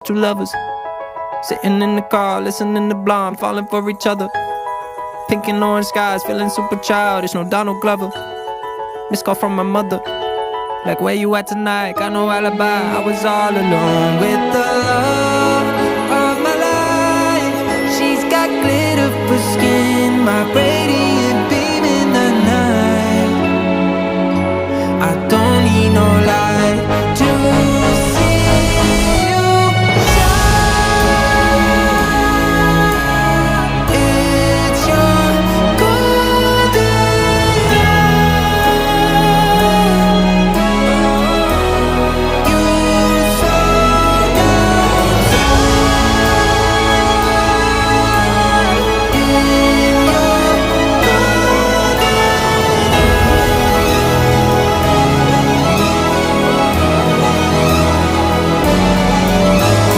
two lovers sitting in the car, listening to Blonde, falling for each other. Pink and orange skies, feeling super childish, no Donald Glover. Missed call from my mother, like, where you at tonight? Got no alibi. I was all alone with the